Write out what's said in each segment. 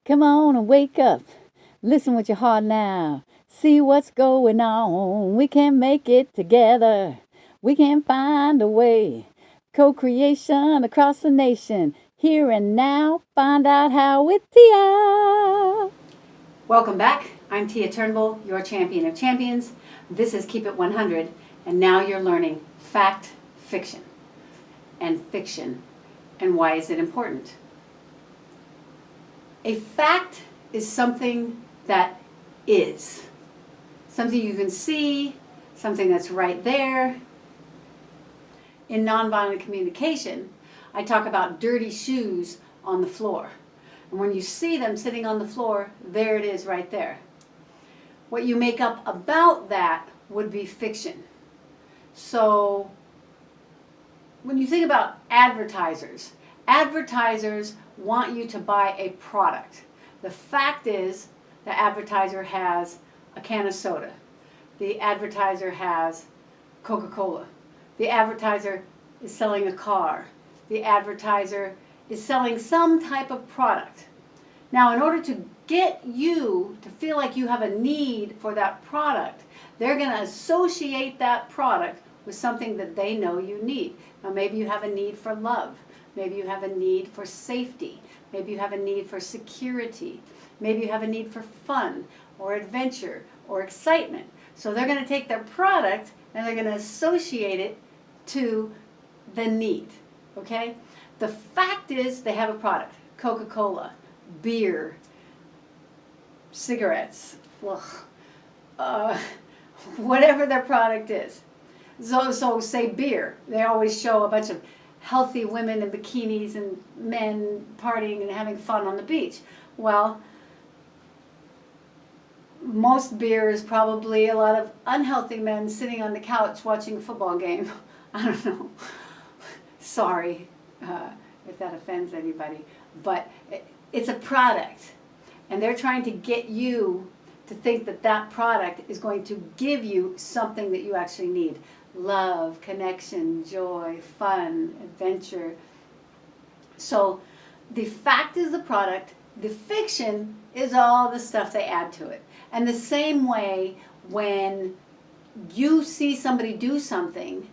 Come on and wake up. Listen with your heart now. See what's going on. We can make it together. We can find a way. Co-creation across the nation. Here and now, find out how with Tia. Welcome back. I'm Tia Turnbull, your champion of champions. This is Keep It 100, and now you're learning fact, fiction, and why is it important? A fact is something that is. Something you can see, something that's right there. In nonviolent communication, I talk about dirty shoes on the floor. And when you see them sitting on the floor, there it is right there. What you make up about that would be fiction. So when you think about advertisers want you to buy a product. The fact is the advertiser has a can of soda. The advertiser has Coca-Cola. The advertiser is selling a car. The advertiser is selling some type of product. Now, in order to get you to feel like you have a need for that product, they're going to associate that product with something that they know you need. Now, maybe you have a need for love. Maybe you have a need for safety. Maybe you have a need for security. Maybe you have a need for fun or adventure or excitement. So they're going to take their product and they're going to associate it to the need. Okay? The fact is they have a product. Coca-Cola, beer, cigarettes, whatever their product is. So say beer. They always show a bunch of healthy women in bikinis and men partying and having fun on the beach. Well, most beer is probably a lot of unhealthy men sitting on the couch watching a football game. I don't know. Sorry if that offends anybody. But it's a product. And they're trying to get you to think that that product is going to give you something that you actually need. Love, connection, joy, fun, adventure. So the fact is the product. The fiction is all the stuff they add to it. And the same way when you see somebody do something,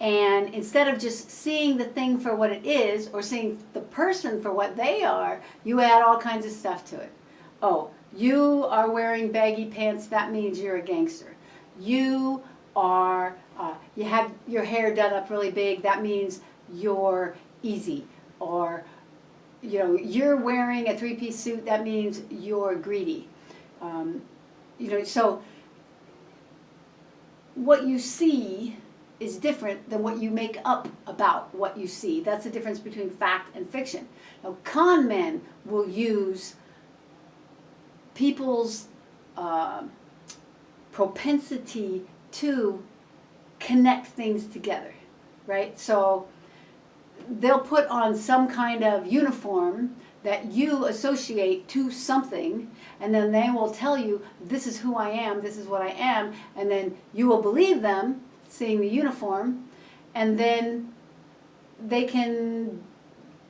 and instead of just seeing the thing for what it is or seeing the person for what they are, you add all kinds of stuff to it. Oh, you are wearing baggy pants, that means you're a gangster. You are, you have your hair done up really big, that means you're easy. Or, you know, you're wearing a three-piece suit, that means you're greedy. So what you see is different than what you make up about what you see. That's the difference between fact and fiction. Now, con men will use people's propensity to connect things together, right? So they'll put on some kind of uniform that you associate to something, and then they will tell you, this is who I am, this is what I am, and then you will believe them, seeing the uniform, and then they can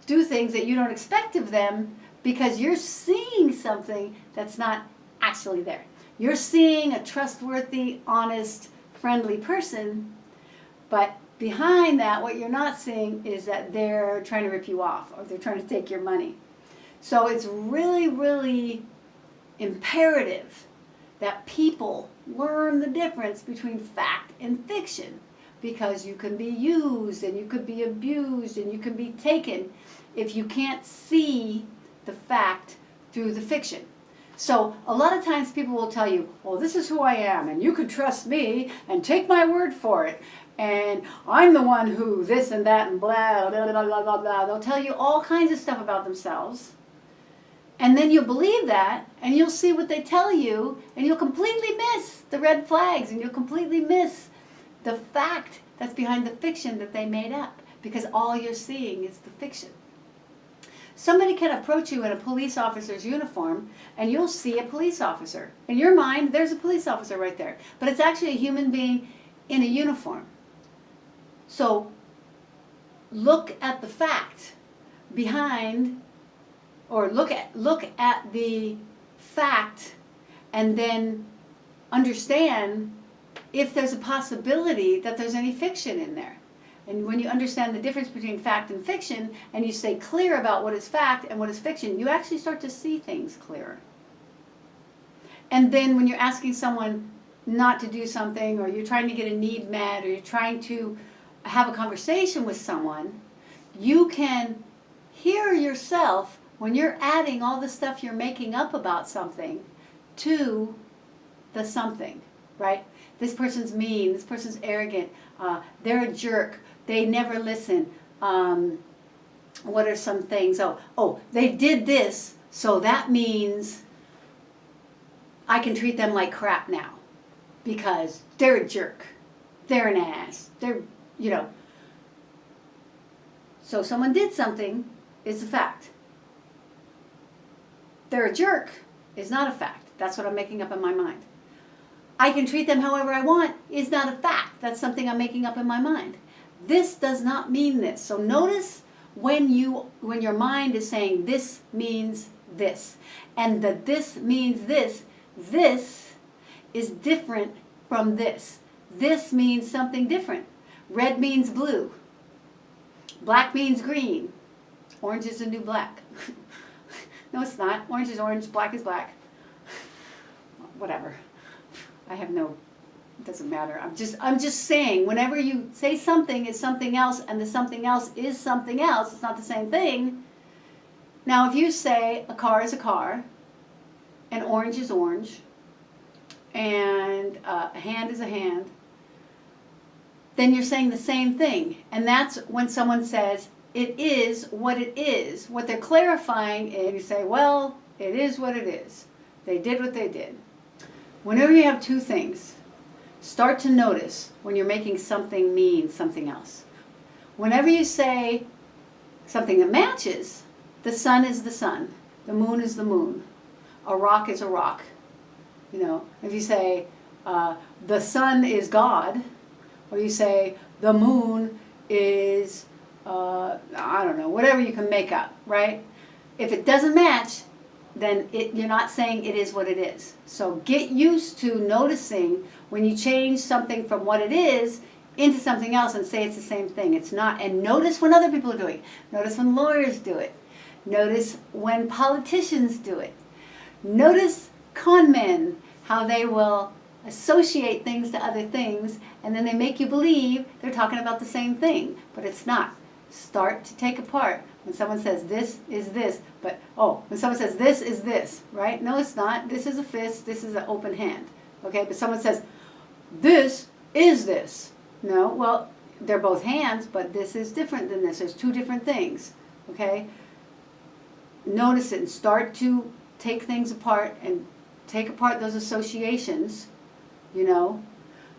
do things that you don't expect of them because you're seeing something that's not actually there. You're seeing a trustworthy, honest, friendly person, but behind that, what you're not seeing is that they're trying to rip you off or they're trying to take your money. So it's really, really imperative that people learn the difference between fact and fiction, because you can be used and you could be abused and you can be taken if you can't see the fact through the fiction. So a lot of times people will tell you, well, this is who I am and you can trust me and take my word for it. And I'm the one who this and that and blah, blah, blah, blah, blah, blah. They'll tell you all kinds of stuff about themselves. And then you'll believe that, and you'll see what they tell you, and you'll completely miss the red flags, and you'll completely miss the fact that's behind the fiction that they made up, because all you're seeing is the fiction. Somebody can approach you in a police officer's uniform, and you'll see a police officer. In your mind, there's a police officer right there, but it's actually a human being in a uniform. So look at the fact behind or look at the fact and then understand if there's a possibility that there's any fiction in there. And when you understand the difference between fact and fiction, and you stay clear about what is fact and what is fiction, you actually start to see things clearer. And then when you're asking someone not to do something, or you're trying to get a need met, or you're trying to have a conversation with someone, you can hear yourself when you're adding all the stuff you're making up about something to the something, right? This person's mean, this person's arrogant, they're a jerk, they never listen. What are some things? Oh, they did this, so that means I can treat them like crap now because they're a jerk, they're an ass, they're, you know. So someone did something is a fact. They're a jerk is not a fact. That's what I'm making up in my mind. I can treat them however I want is not a fact. That's something I'm making up in my mind. This does not mean this. So notice when your mind is saying this means this, and that this means this, this is different from this. This means something different. Red means blue. Black means green. Orange is the new black. No, it's not. Orange is orange, black is black. Whatever. I have no, it doesn't matter. I'm just saying, whenever you say something is something else and the something else is something else, it's not the same thing. Now, if you say a car is a car, and orange is orange, and a hand is a hand, then you're saying the same thing. And that's when someone says, it is what it is. What they're clarifying is, you say, well, it is what it is. They did what they did. Whenever you have two things, start to notice when you're making something mean something else. Whenever you say something that matches, the sun is the sun, the moon is the moon, a rock is a rock. You know, if you say the sun is God, or you say the moon is, I don't know, whatever you can make up, right? If it doesn't match, then you're not saying it is what it is. So get used to noticing when you change something from what it is into something else and say it's the same thing. It's not. And notice when other people are doing it. Notice when lawyers do it. Notice when politicians do it. Notice con men, how they will associate things to other things, and then they make you believe they're talking about the same thing, but it's not. Start to take apart. When someone says this is this, but when someone says this is this, right? No, it's not. This is a fist, this is an open hand. Okay, but someone says this is this. No, well, they're both hands, but this is different than this. There's two different things. Okay? Notice it and start to take things apart and take apart those associations, you know.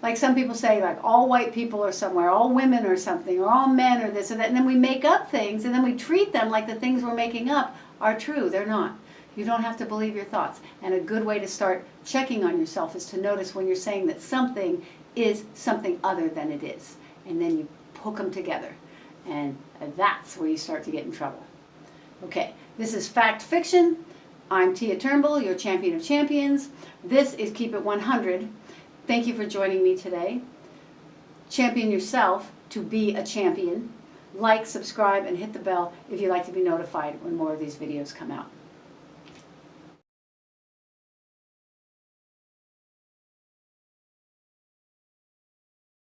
Like some people say, like, all white people are somewhere, all women are something, or all men are this or that, and then we make up things, and then we treat them like the things we're making up are true. They're not. You don't have to believe your thoughts. And a good way to start checking on yourself is to notice when you're saying that something is something other than it is. And then you hook them together. And that's where you start to get in trouble. Okay, this is Fact Fiction. I'm Tia Turnbull, your champion of champions. This is Keep It 100. Thank you for joining me today. Champion yourself to be a champion. Like, subscribe, and hit the bell if you'd like to be notified when more of these videos come out.